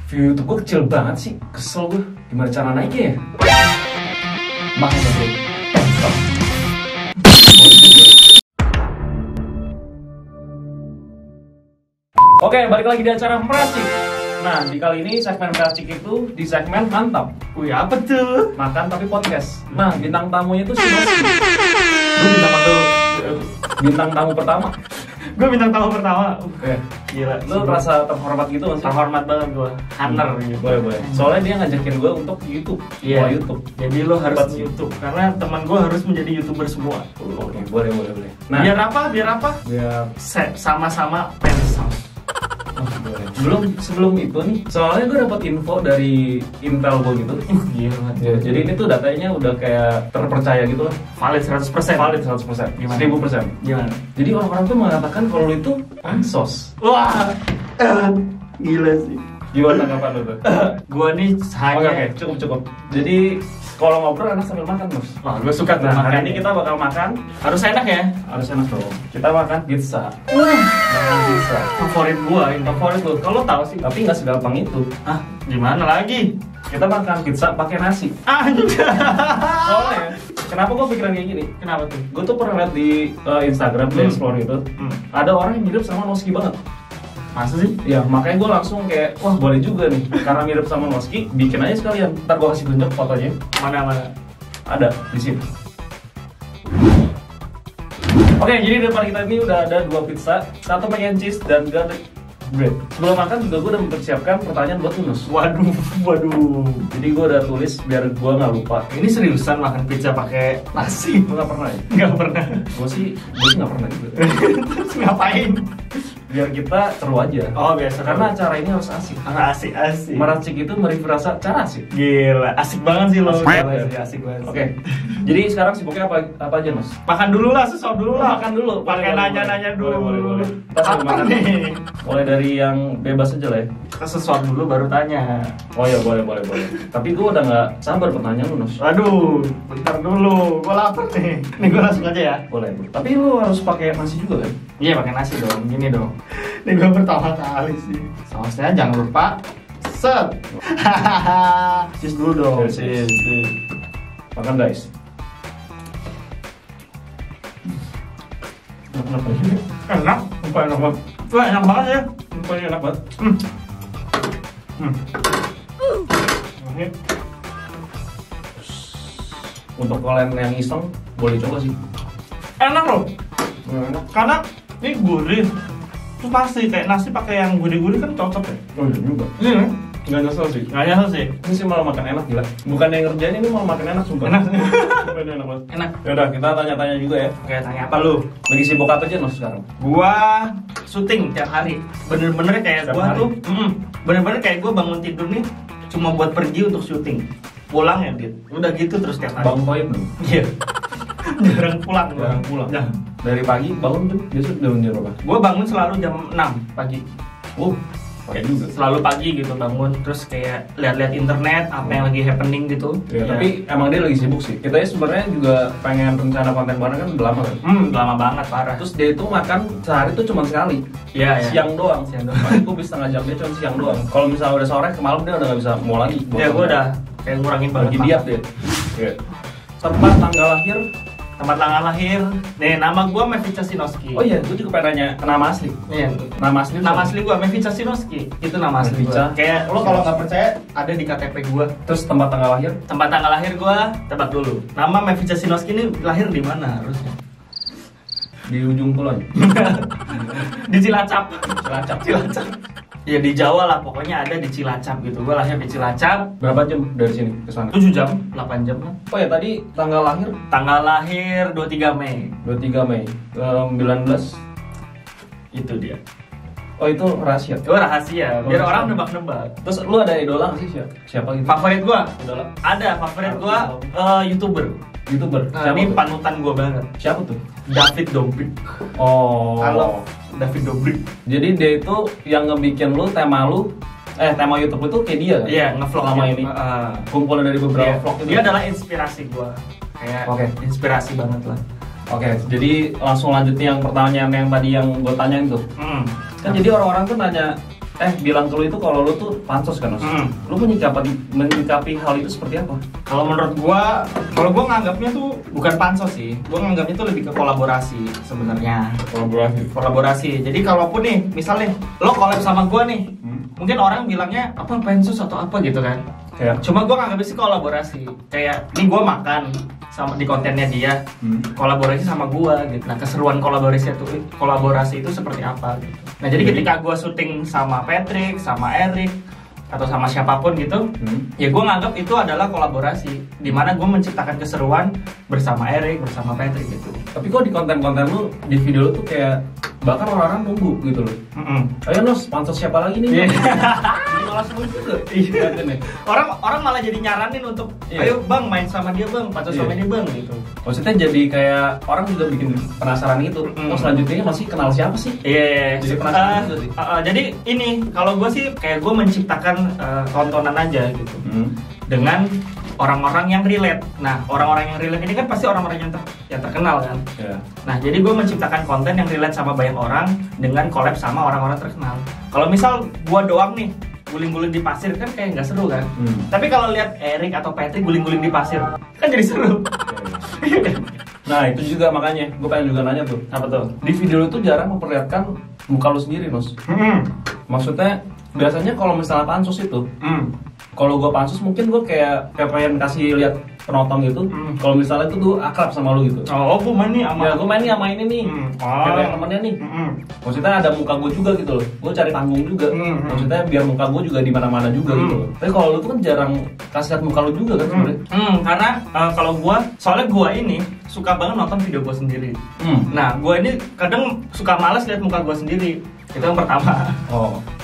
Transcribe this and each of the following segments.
View YouTube gue kecil banget sih, kesel gue. Gimana cara naiknya ya? Makanya gue stop. Oke, balik lagi di acara Meracik. Nah, di kali ini segmen Meracik itu di segmen mantap. Wih, apa tuh? Makan tapi podcast. Nah, bintang tamunya itu si Noski. Bintang tamu pertama. Gue bintang tamu pertama. Gila, lu merasa terhormat gitu masih? Terhormat banget gue. Hunter gitu. Boleh. Soalnya dia ngajakin gue untuk YouTube. Iya, YouTube. Jadi lo harus YouTube karena teman gue harus menjadi YouTuber semua. Oke, boleh. Nah, Biar apa? biar Sama-sama fans. sebelum itu nih, soalnya gue dapat info dari Intel gue gitu. Gila. Ya, jadi ini tuh datanya udah kayak terpercaya gitu lah. Valid 100%. Valid 100%. Gimana? 1000%. Gimana? Jadi orang-orang tuh mengatakan kalau lu itu ansos. Wah, gila sih. Gimana tanggapan lu tuh? Gue nih hanya. Oke, cukup. Jadi kalau ngobrol enak sambil makan, Bos. Wah, gue suka tuh Nah, hari makan. ini kita bakal makan. Harus enak ya. Harus enak dong. Kita makan pizza. Makan pizza. Favorit gue ini. Favorit lu. Kalau tahu sih. Tapi nggak segampang itu. Ah, gimana lagi? Kita makan pizza pakai nasi. Anjir. Soalnya, kenapa gue pikiran kayak gini? Kenapa tuh? Gue tuh pernah lihat di Instagram, di Explore itu, ada orang yang mirip sama Noski banget. Masa sih? Ya, makanya gue langsung kayak, wah boleh juga nih. Karena mirip sama Noski, bikin aja sekalian. Ntar gue kasih tunjuk fotonya. Mana? Ada di sini. Oke, jadi di depan kita ini udah ada 2 pizza, 1 mac and cheese dan garlic bread. Sebelum makan juga gue udah mempersiapkan pertanyaan buat Tunus. Waduh. Jadi gue udah tulis biar gue nggak lupa. Ini seriusan makan pizza pakai nasi? Gue nggak pernah ya? Nggak pernah. Gue sih nggak pernah juga. Terus ngapain? Biar kita seru aja. Oh, biasa. Karena acara ini harus asik. Asik. Meracik itu meriview rasa cara asik. Gila, asik banget sih lo. Asik banget. Asik banget. Oke. Jadi sekarang sibuknya apa aja, Mas? Makan dulu lah, sesuap dulu lah. Makan dulu. Pakai nanya-nanya dulu. Boleh. Kita sambil Apa makan nih? Mulai dari yang bebas aja lah ya. Kita sesuap dulu baru tanya. Oh ya, boleh. Tapi gue udah nggak sabar pertanyaan lu, Nus. Aduh, bentar dulu. Gue lapar nih. Nih gue langsung aja ya. Boleh. Tapi lu harus pakai nasi juga kan? Iya, pakai nasi dong. Gini dong. Ini gue pertama kali sih. Sausnya jangan lupa. Set. Cheese dulu dong. Cheese. Makan, guys. Kenapa ini? Enak. Lupa enak banget. Wah, enak banget ya. Lupa enak banget. Ini Untuk kalian yang iseng, boleh coba sih. enak loh. Enak. Karena ini gurih. Terus nasi kayak nasi pakai yang gurih-gurih kan cocok ya. Oh iya juga. Iya. Nggak nyesel sih. Nggak nyesel sih. Ini sih malah makan enak gila. Bukan yang ngerjain, ini malah makan enak sumpah. Enak. Sumpah ini enak banget. Enak. Yaudah, kita tanya-tanya juga ya. Oke, tanya apa lu? Lagi sibuk apa aja Nos sekarang? Gua syuting tiap hari. Bener-bener kayak Tiap gua hari? tuh, bener-bener kayak gua bangun tidur nih cuma buat pergi untuk syuting. Pulang ya, Dit. Udah gitu terus tiap hari. Bangun toib dong. Iya. Jarang pulang. gua. Jarang pulang. Ya. Dari pagi bangun tuh biasa bangun jam berapa? Gua bangun selalu jam 6 pagi. Oh, pakai juga. Selalu pagi gitu bangun terus kayak lihat-lihat internet apa yang lagi happening gitu. Ya, tapi emang dia lagi sibuk sih. Kita sebenarnya juga pengen rencana konten bareng kan udah lama kan. Lama banget parah. Terus dia itu makan sehari tuh cuma sekali. Iya, iya. Siang doang. Siang doang. Pagi gue bisa setengah jam, dia cuma siang doang. Kalau misalnya udah sore ke malam dia udah nggak bisa mau lagi. Ya gua udah kayak ngurangin banget. lagi diet dia. Iya. Tempat tanggal lahir. Tempat tanggal lahir. Nih, nama gua Mevica Sinoski. Oh iya, gue juga pengen nanya nama asli. Iya. Nama asli. Nama asli gua Mevica Sinoski. Itu nama asli Mevica. gua. Kayak lo kalau nggak percaya ada di KTP gua. Terus tempat tanggal lahir. Tempat tanggal lahir gua tebak dulu. Nama Mevica Sinoski ini lahir di mana harusnya? Di ujung kulon. Di Cilacap. Cilacap. Ya di Jawa lah, pokoknya ada di Cilacap gitu. Gua lahir di Cilacap. Berapa jam dari sini ke sana? 7 jam, 8 jam lah. Oh ya, tadi tanggal lahir Tanggal lahir 23 Mei. 23 Mei 19. Itu dia. Oh, itu rahasia. Itu rahasia, biar Oh, orang rahasia. nebak-nebak. Terus lu ada idola nggak sih siapa gitu? Favorit gua? Idola Ada, favorit gua YouTuber. YouTuber. Nah, ini panutan gua banget. Siapa tuh? David Dobrik. Oh. Halo, David Dobrik. Jadi dia itu yang ngebikin lu tema YouTube itu kayak dia kan? Iya, ngevlog Selama dia. ini. Kumpulan dari beberapa Iya. vlog itu. Dia adalah inspirasi gua. Kayak Oke. inspirasi banget lah. Oke, jadi langsung lanjut yang pertanyaan yang tadi yang gue tanyain tuh. Kan jadi orang-orang tuh nanya bilang ke lu itu kalau lu tuh pansos kan, Nos? Lu menyikapi hal itu seperti apa? Kalau menurut gua, kalau gua nganggapnya tuh bukan pansos sih. Gua nganggapnya tuh lebih ke kolaborasi sebenarnya. Kolaborasi. Jadi kalaupun nih, misalnya lo collab sama gua nih, mungkin orang bilangnya apa pansos atau apa gitu kan. Ya. Cuma gua nganggapnya sih kolaborasi. Kayak nih gua makan sama di kontennya dia, kolaborasi sama gua gitu. Nah, keseruan kolaborasi itu seperti apa gitu. Nah, jadi ketika gua syuting sama Patrick, sama Eric atau sama siapapun gitu, ya gue nganggap itu adalah kolaborasi, dimana gue menciptakan keseruan bersama Eric, bersama Patrick gitu. Tapi kok di konten-konten lu, di video lu tuh kayak bahkan orang-orang nunggu gitu loh. Ayo Nos, pansos siapa lagi nih? Jadi malah sebut juga. Orang malah jadi nyaranin untuk, ayo bang main sama dia bang, pansos sama dia bang gitu. Maksudnya jadi kayak orang juga bikin penasaran gitu. Oh selanjutnya masih kenal siapa sih? Jadi penasaran juga sih. Jadi ini kalau gue sih kayak gue menciptakan tontonan aja gitu dengan orang-orang yang relate. Nah, orang-orang yang relate ini kan pasti orang-orang yang terkenal kan. Nah, jadi gue menciptakan konten yang relate sama banyak orang dengan collab sama orang-orang terkenal. Kalau misal gue doang nih guling-guling di pasir kan kayak nggak seru kan. Tapi kalau lihat Eric atau Patrick guling-guling di pasir kan jadi seru. Nah, itu juga makanya gue pengen juga nanya tuh. Apa tuh? Di video lu tuh jarang memperlihatkan muka lu sendiri, Nos. Maksudnya biasanya kalau misalnya pansus itu, kalau gue pansus mungkin gue kayak pengen kasih lihat penonton gitu. Kalau misalnya itu tuh akrab sama lu gitu. Oh, gue main nih sama. Ya, gue main nih sama ini nih. Kayak yang temennya nih. Maksudnya ada muka gue juga gitu loh. Gue cari panggung juga. Maksudnya biar muka gue juga di mana-mana juga gitu loh. Tapi kalau lu tuh kan jarang kasih lihat muka lu juga kan sebenarnya. Karena kalau gue, soalnya gue ini suka banget nonton video gue sendiri. Nah, gue ini kadang suka males lihat muka gue sendiri. Itu yang pertama.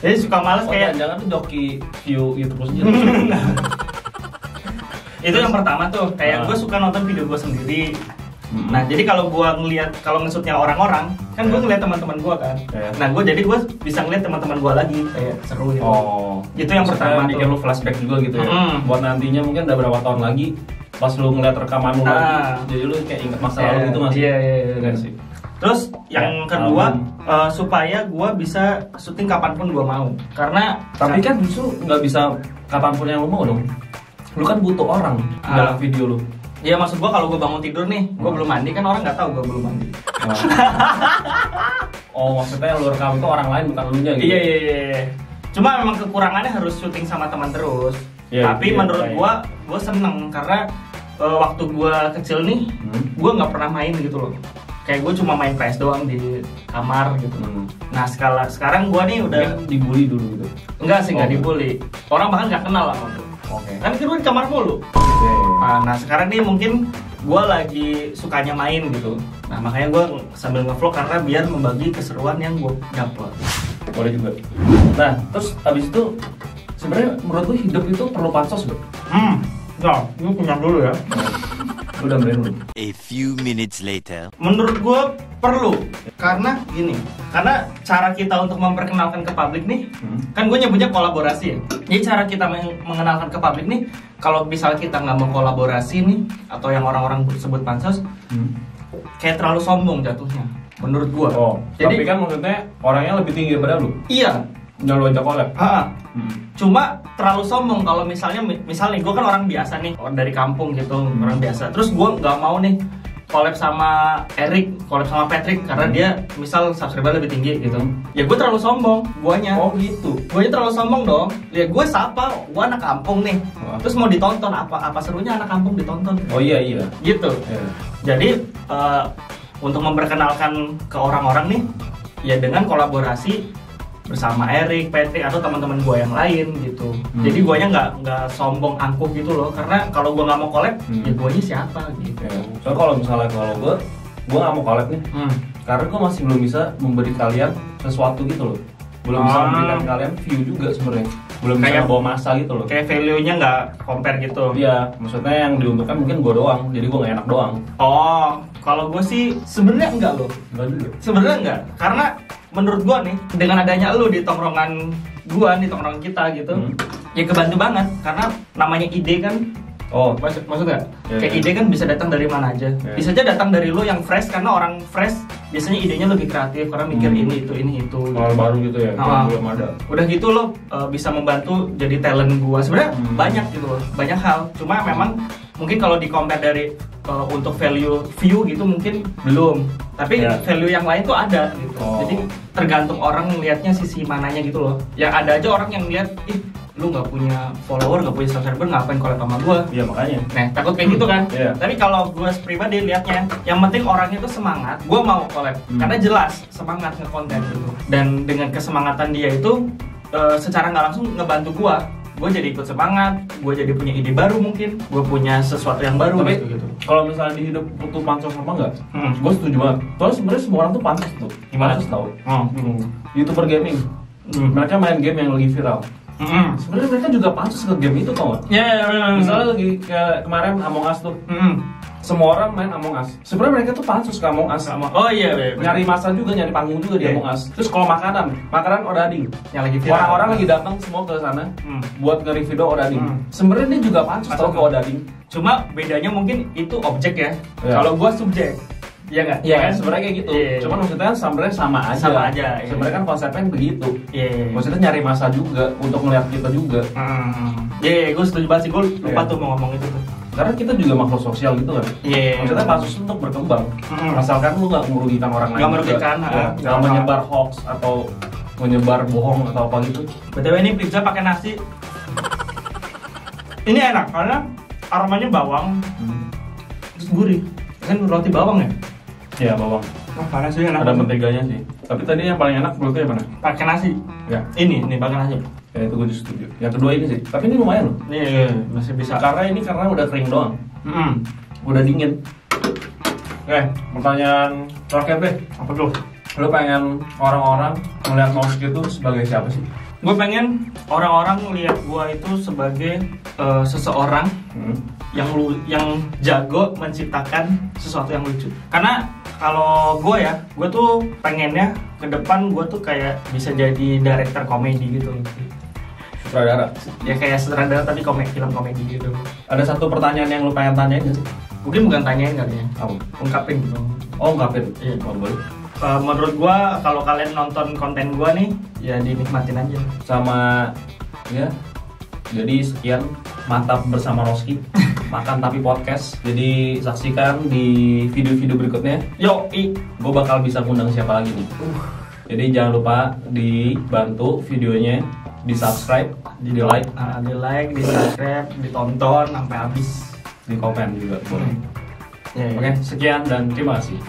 Jadi suka males kayak jangan tuh joki view YouTube lu sendiri. Itu yang pertama tuh, kayak gue suka nonton video gue sendiri. Nah, jadi kalau gue ngelihat, kalau ngesutnya orang-orang, kan gue ngeliat teman-teman gue kan. Nah, gue bisa ngeliat teman-teman gue lagi, kayak seru gitu. Itu yang pertama bikin lu flashback juga gitu ya. Buat nantinya mungkin udah berapa tahun lagi, pas lu ngeliat rekaman lu lagi, jadi lu kayak inget masa lalu gitu masih. Iya sih. Terus yang kedua, supaya gue bisa syuting kapanpun gue mau. Karena tapi kan justru nggak bisa kapanpun yang lu mau dong. Lu kan butuh orang dalam video lu. Iya, maksud gue kalau gue bangun tidur nih, gue belum mandi kan orang nggak tahu gue belum mandi. Maksudnya yang lu rekam itu orang lain bukan lu nya gitu. Iya. Cuma memang kekurangannya harus syuting sama teman terus. Tapi menurut gue seneng karena waktu gue kecil nih, gue nggak pernah main gitu loh. Kayak gue cuma main PS doang di kamar gitu. Nah sekarang gue nih udah dibully dulu gitu. Enggak sih, nggak dibully. Orang bahkan nggak kenal lah aku. Kan gue di kamar mulu. Nah sekarang nih mungkin gue lagi sukanya main gitu. Nah makanya gue sambil ngevlog karena biar membagi keseruan yang gue dapet. Boleh juga. Nah terus abis itu sebenarnya menurut lu hidup itu perlu pansos gak? Lu kenyang dulu ya. Udah beren lu. A few minutes later. Menurut gue perlu, karena gini, karena cara kita untuk memperkenalkan ke publik nih, kan gue nyebutnya kolaborasi ya. Jadi cara kita mengenalkan ke publik nih, kalau misalnya kita nggak mau kolaborasi nih, atau yang orang-orang sebut pansos, kayak terlalu sombong jatuhnya, menurut gue. Jadi, tapi kan maksudnya orangnya lebih tinggi daripada lu. Iya. Jangan lu ajak collab. Cuma terlalu sombong kalau misalnya gue kan orang biasa nih, orang dari kampung gitu, orang biasa. Terus gue nggak mau nih collab sama Eric, collab sama Patrick karena dia misal subscriber lebih tinggi gitu. Ya gue terlalu sombong, guanya. Gitu. Guanya terlalu sombong dong. Ya gue siapa? Gue anak kampung nih. Terus mau ditonton apa serunya anak kampung ditonton? Iya. Gitu. Jadi untuk memperkenalkan ke orang-orang nih, ya dengan kolaborasi bersama Eric, Patrick atau teman-teman gue yang lain gitu. Jadi guanya nggak sombong angkuh gitu loh. Karena kalau gue nggak mau collab, ya guanya siapa gitu. Soalnya kalau misalnya gue nggak mau collab nih, karena gue masih belum bisa memberi kalian sesuatu gitu loh. Belum bisa memberikan kalian view juga sebenarnya. Belum bisa bawa masa gitu loh. Kayak value-nya nggak compare gitu. Iya, maksudnya yang diuntungkan mungkin gue doang. Jadi gue nggak enak doang. Kalau gue sih sebenarnya enggak loh. Enggak juga. Sebenarnya enggak, karena menurut gua nih dengan adanya lu di tongkrongan gua, di tongkrongan kita gitu, ya kebantu banget karena namanya ide kan Oh, maksud nggak? Kayak ide kan bisa datang dari mana aja. Bisa aja datang dari lo yang fresh, karena orang fresh biasanya idenya lebih kreatif karena mikir ini itu. Hal baru gitu ya, belum ada. Udah gitu lo bisa membantu jadi talent gua. Sebenarnya banyak gitu loh, banyak hal. Cuma memang mungkin kalau di compare dari untuk value view gitu mungkin belum. Tapi value yang lain tuh ada gitu. Jadi tergantung orang ngelihatnya sisi mananya gitu loh. Yang ada aja orang yang lihat, ih lu nggak punya follower, nggak punya subscriber, ngapain collab sama gue? Iya makanya. Nah takut kayak gitu kan. Tapi kalau gue pribadi liatnya, yang penting orangnya tuh semangat. Gue mau collab karena jelas semangat ngekonten gitu. Dan dengan kesemangatan dia itu secara nggak langsung ngebantu gue. Gue jadi ikut semangat, gue jadi punya ide baru mungkin, gue punya sesuatu yang baru. Tapi gitu. Kalau misalnya di hidup butuh pansos apa enggak? Gue setuju banget. Soalnya sebenarnya semua orang tuh pansos tuh. Gimana tuh tahu? YouTuber gaming, mereka main game yang lagi viral. Sebenarnya mereka juga pansus ke game itu tau gak? Misalnya lagi kemarin Among Us tuh, semua orang main Among Us. Sebenarnya mereka tuh pansus ke Among Us. Oh iya, nyari masa juga, nyari panggung juga di Among Us. Terus kalau makanan odading, yang lagi viral. Orang-orang lagi datang semua ke sana buat nge-review odading. Sebenarnya dia juga pansus tau ke odading. Cuma bedanya mungkin itu objek ya. Kalau gua subjek. Iya nggak? Iya kan sebenarnya kayak gitu. Cuman maksudnya sebenarnya sama aja. Sebenarnya kan konsepnya begitu. Maksudnya nyari masa juga untuk melihat kita juga. Gue setuju banget sih. Gue lupa tuh mau ngomong itu tuh. Karena kita juga makhluk sosial gitu kan. Maksudnya pansus untuk berkembang. Asalkan lu nggak merugikan orang lain. Nggak merugikan. Nggak menyebar hoax atau menyebar bohong atau apa gitu. BTW ini pizza pakai nasi. Ini enak karena aromanya bawang, terus gurih. Kan roti bawang ya? Iya bawang. Panas sih enak. Ada menteganya sih. Tapi tadi yang paling enak menurut gue yang mana? Pakai nasi. Ya. Ini pakai nasi. Ya itu gue setuju. Yang kedua ini sih. Tapi ini lumayan loh. Iya, masih bisa. Karena udah kering doang. Udah dingin. Oke, pertanyaan terakhir deh. Apa tuh? Lu pengen orang-orang melihat Noski itu sebagai siapa sih? Gue pengen orang-orang melihat gue itu sebagai seseorang yang jago menciptakan sesuatu yang lucu. Karena kalau gue tuh pengennya ke depan gue tuh kayak bisa jadi director komedi gitu. Sutradara? Ya kayak sutradara tapi film komedi gitu. Ada satu pertanyaan yang lu pengen tanyain gak sih? Mungkin bukan tanyain kali ya. Apa? Ungkapin gitu. Oh ungkapin? Iya. Oh boleh. Menurut gue kalau kalian nonton konten gue nih ya dinikmatin aja. Sama ya. Jadi sekian mantap bersama Noski. Makan Tapi Podcast. Jadi saksikan di video-video berikutnya. Gue bakal bisa ngundang siapa lagi nih. Jadi jangan lupa dibantu videonya, di subscribe, di like, di subscribe, ditonton sampai habis, di komen juga boleh. Oke, sekian dan terima kasih.